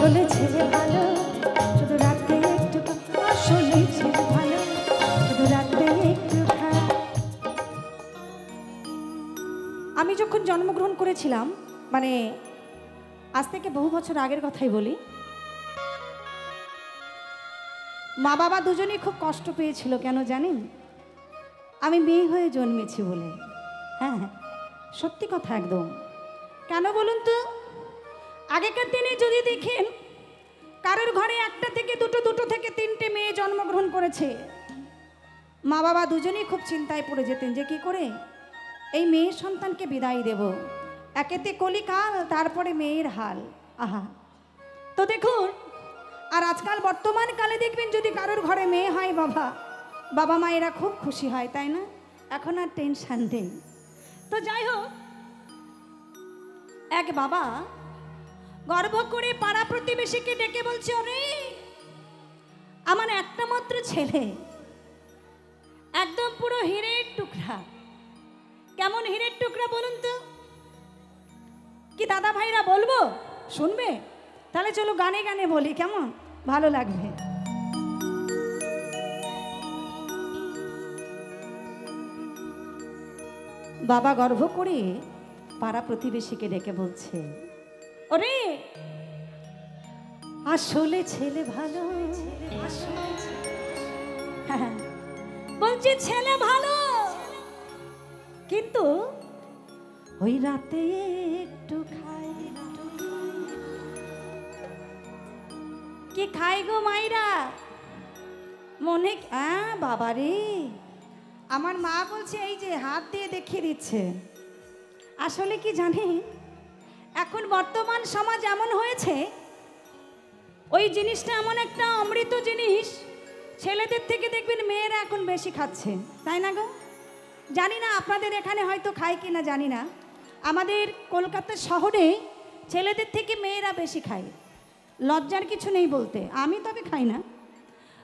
আসলে ছেলে ভালো শুধু রাতে একটু, আসলে ছেলে ভালো শুধু রাতে একটু খায়। আমি যখন জন্মগ্রহণ করেছিলাম, মানে আজ থেকে বহু বছর আগের কথাই বলি, মা বাবা দুজনেই খুব কষ্ট পেয়েছিল। কেন জানেন? আমি মেয়ে হয়ে জন্মেছি বলে। হ্যাঁ হ্যাঁ, সত্যি কথা একদম। কেন বলুন তো? আগেকার দিনে যদি দেখেন কারোর ঘরে একটা থেকে দুটো থেকে তিনটে মেয়ে জন্মগ্রহণ করেছে, মা বাবা দুজনেই খুব চিন্তায় পড়ে যেতেন যে কি করে এই মেয়ের সন্তানকে বিদায় দেব। একেতে কলিকাল, তারপরে মেয়ের হাল। আহা, তো দেখুন, আর আজকাল বর্তমান কালে দেখবেন যদি কারোর ঘরে মেয়ে হয়, বাবা মায়েরা খুব খুশি হয়, তাই না? এখন আর টেনশন নেই। তো যাই হোক, এক বাবা গর্ব করে পাড়া প্রতিবেশীকে ডেকে বলছে, ওরে আমার একটা মাত্র ছেলে, একদম পুরো হীরের টুকরা। কেমন হীরের টুকরা বলুন তো? কি দাদা ভাইরা বলবো? শুনবে? তাহলে চলো গানে গানে বলি, কেমন ভালো লাগবে। বাবা গর্ব করে পাড়া প্রতিবেশীকে ডেকে বলছে, ওরে আসলে ছেলে ভালো, হ্যাঁ বলছে ছেলে ভালো, কিন্তু ওই রাতে একটু খাই। কি খাই গো মাইরা? মনে বাবা রে, আমার মা বলছে, এই যে হাত দিয়ে দেখিয়ে দিচ্ছে। আসলে কি জানে, এখন বর্তমান সমাজ এমন হয়েছে, ওই জিনিসটা এমন একটা অমৃত জিনিস, ছেলেদের থেকে দেখবেন মেয়েরা এখন বেশি খাচ্ছে, তাই না গো? জানি না আপনাদের এখানে হয়তো খায় কিনা জানি না, আমাদের কলকাতা শহরে ছেলেদের থেকে মেয়েরা বেশি খায়। লজ্জার কিছু নেই বলতে, আমি তবে খাই না।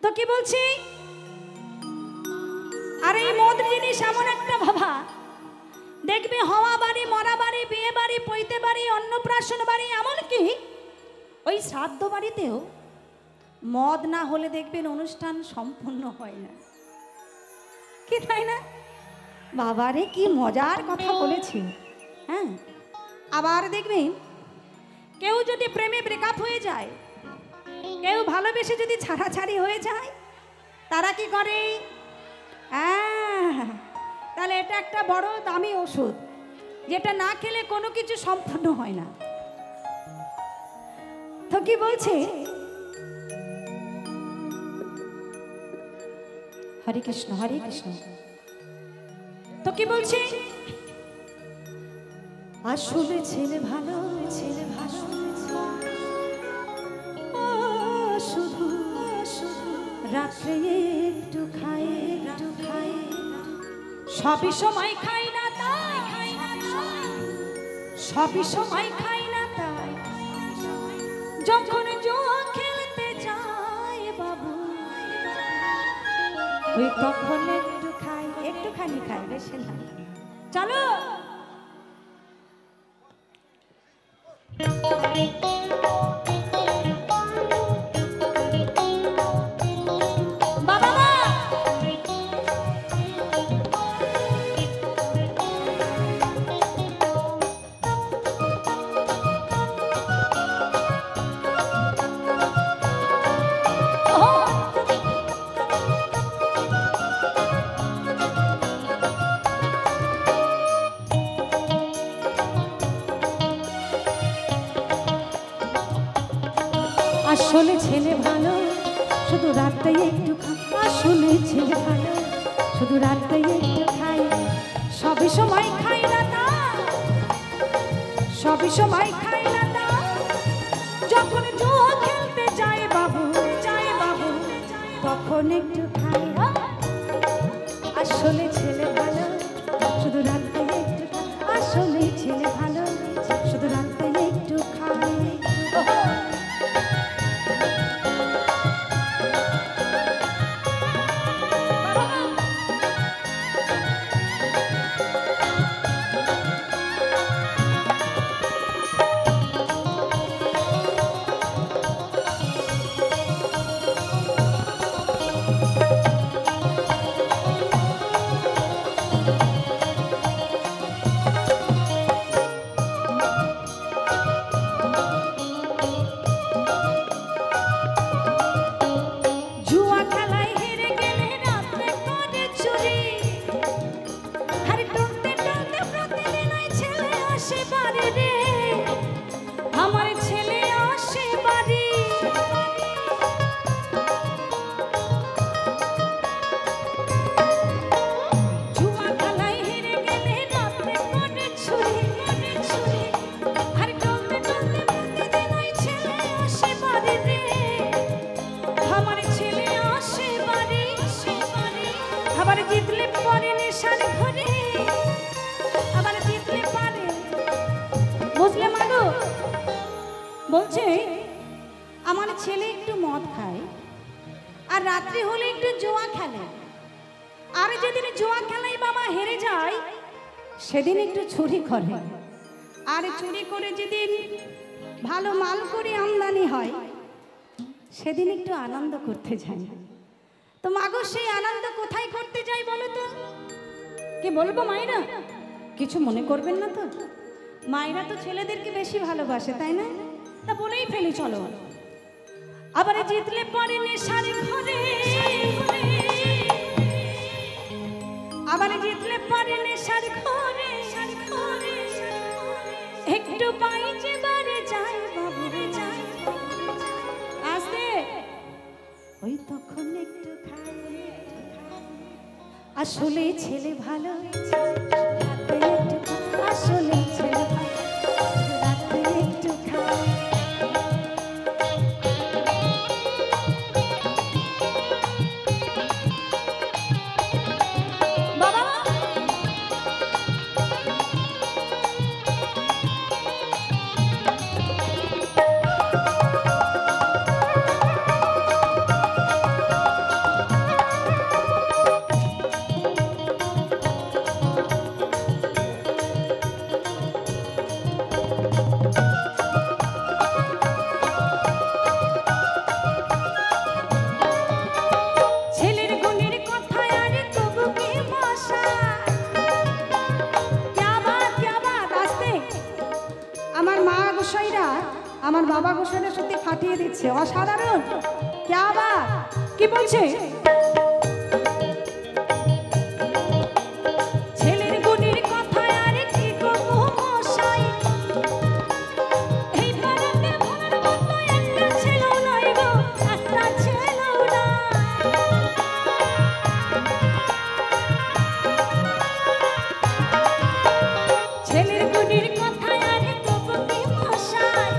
তো কি বলছি, আর এই মদ জিনিস এমন একটা বাবা, দেখবে হওয়া বাড়ি, মরা বাড়ি, বিয়ে বাড়ি, পৈতে বাড়ি, অন্নপ্রাশন বাড়ি, এমনকি ওই শ্রাদ্ধ বাড়িতেও মদ না হলে দেখবেন অনুষ্ঠান সম্পূর্ণ হয় না, কি তাই না? বাবারে কি মজার কথা বলেছি। হ্যাঁ, আবার দেখবেন কেউ যদি প্রেমে ব্রেকআপ হয়ে যায়, কেউ ভালোবেসে যদি ছাড়াছাড়ি হয়ে যায়, তারা কি করে? তাহলে এটা একটা বড় দামি ওষুধ, যেটা না খেলে কোনো কিছু সম্পূর্ণ হয় না। তো কি বলছে, হরে কৃষ্ণ হরে কৃষ্ণ। তো কি বলছে, আসলে ছেলে ভালো, ছেলে ভালো শুধু রাত্রে একটু খাই, একটু খাই, সবই সময় খাই না তাই, সবই সময় খাই না তাই, যখন জুয়া খেলতে যায় বাবু, ওই তখন একটু খাই, একটুখানি খাই, বেশি না। চলো আসলে ছেলে ভালো শুধু রাতে একটু খাই, আসলে ছেলে ভালো শুধু রাতে একটু খাই, সবই সময় খাই না তা, সবই সময় খাই না তা, যখন জুয়া খেলতে যায় বাবু, যায় বাবু, তখন একটু খাই। আসলে ছেলে ভালো শুধু রাতে একটু খাই, আসলে ছেলে ভালো শুধু রাতে একটু খাই। আমার ছেলে একটু মদ খায় আর রাত্রি হলে একটু জুয়া খেলে, আর যেদিন জুয়া খেলাই বাবা হেরে যায় সেদিন একটু চুরি করে, আর চুরি করে যেদিন ভালো মাল করে আমদানি হয় সেদিন একটু আনন্দ করতে যাই। তো মাগো সেই আনন্দ কোথায় করতে যাই বলো তো? কি বলবো মায়েরা? কিছু মনে করবেন না তো? মায়েরা তো ছেলেদেরকে বেশি ভালোবাসে তাই না? তা বলেই ফেলি চলো। আবার জিতলে পরে নেশার ঘরে, আবার জিতলে পরে নেশার ঘরে, একটু পাই যে বারে যায় বাবুরে যায় আসতে, ওই তখন একটু খাই, আসলে ছেলে ভালো, আসলে ছেলে রাতে একটু খাই। আমার বাবা গোসাইরা সত্যি ফাটিয়ে দিচ্ছে, অসাধারণ। क्या बात, কি বলছে? ছেলের গুণের কথা আর কি করব মশাই, এই পাড়াতে ভোলার মতো একটা ছিল নাই গো, একটা ছিল না। ছেলের গুণের কথা আর করব কি মশাই,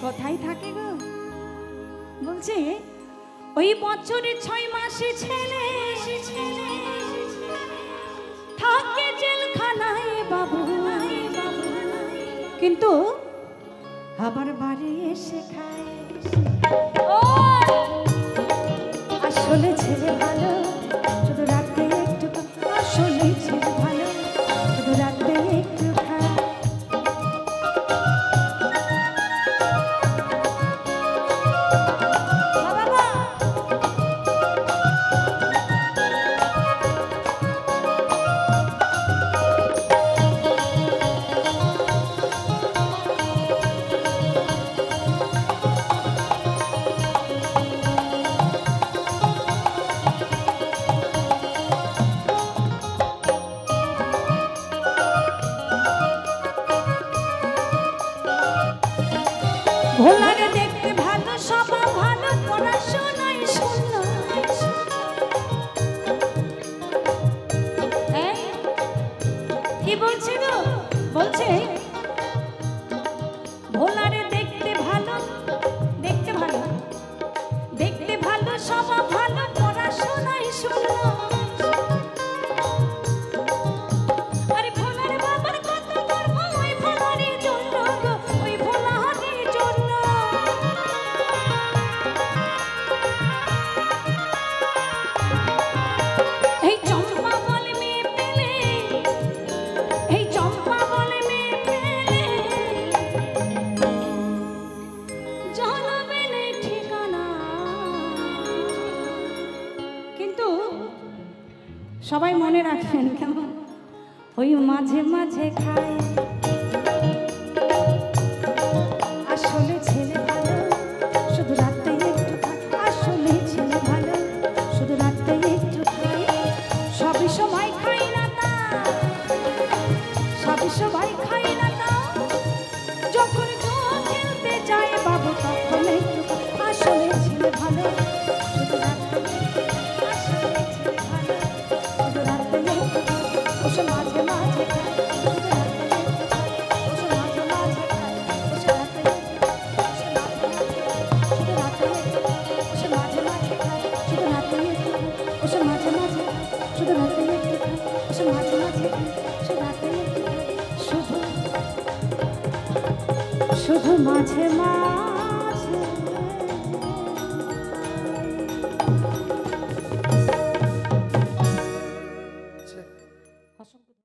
কোথায় থাকে গো? বলছে ওই বছরে 6 মাসে ছেলে থাকে জেলখানায় বাবু, কিন্তু আবার বাড়ি এসে খায়। আসলে ছেলে ভালো, শুধু রাতে একটু, আসলে ছেলে ভালো, শুধু রাতে একটু খায়। ভোলারে দেখতে ভালো, সবাই ভালো, পড়াশোনায় শূন্য। কি বলছি গো? বলছে ভোলারে দেখতে ভালো, দেখতে ভালো, দেখতে ভালো, সবাই ভালো, পড়াশোনায় শূন্য। আরে ভোলার বাবার কত গর্ব, ওই ভোলারের জন্য গো, ওই ভোলারের জন্য। এই চম্পা বলে মেয়ে পেলে, এই চম্পা বলে মেয়ে পেলে, জানাবে না ঠিকানা। কিন্তু সবাই মনে রাখবেন কেমন, ওই মাঝে মাঝে খায়। আসলে ছেলে ভালো, শুধু রাতে একটু খায়। আসলে ছেলে ভালো, শুধু রাতে একটু খায়। সবই সময় খাই না তা, সবই সময় খাই না তা, যখন জুয়া খেলতে যায় বাবু তখন একটু খায়। আসলে ছেলে ভালো, শুধু রাতে একটু খায়। আসলে ছেলে ভালো, শুধু রাতে একটু খায়। মাঝে মাঝে খায়, শুধু রাতে একটু শুধু মাঝে মা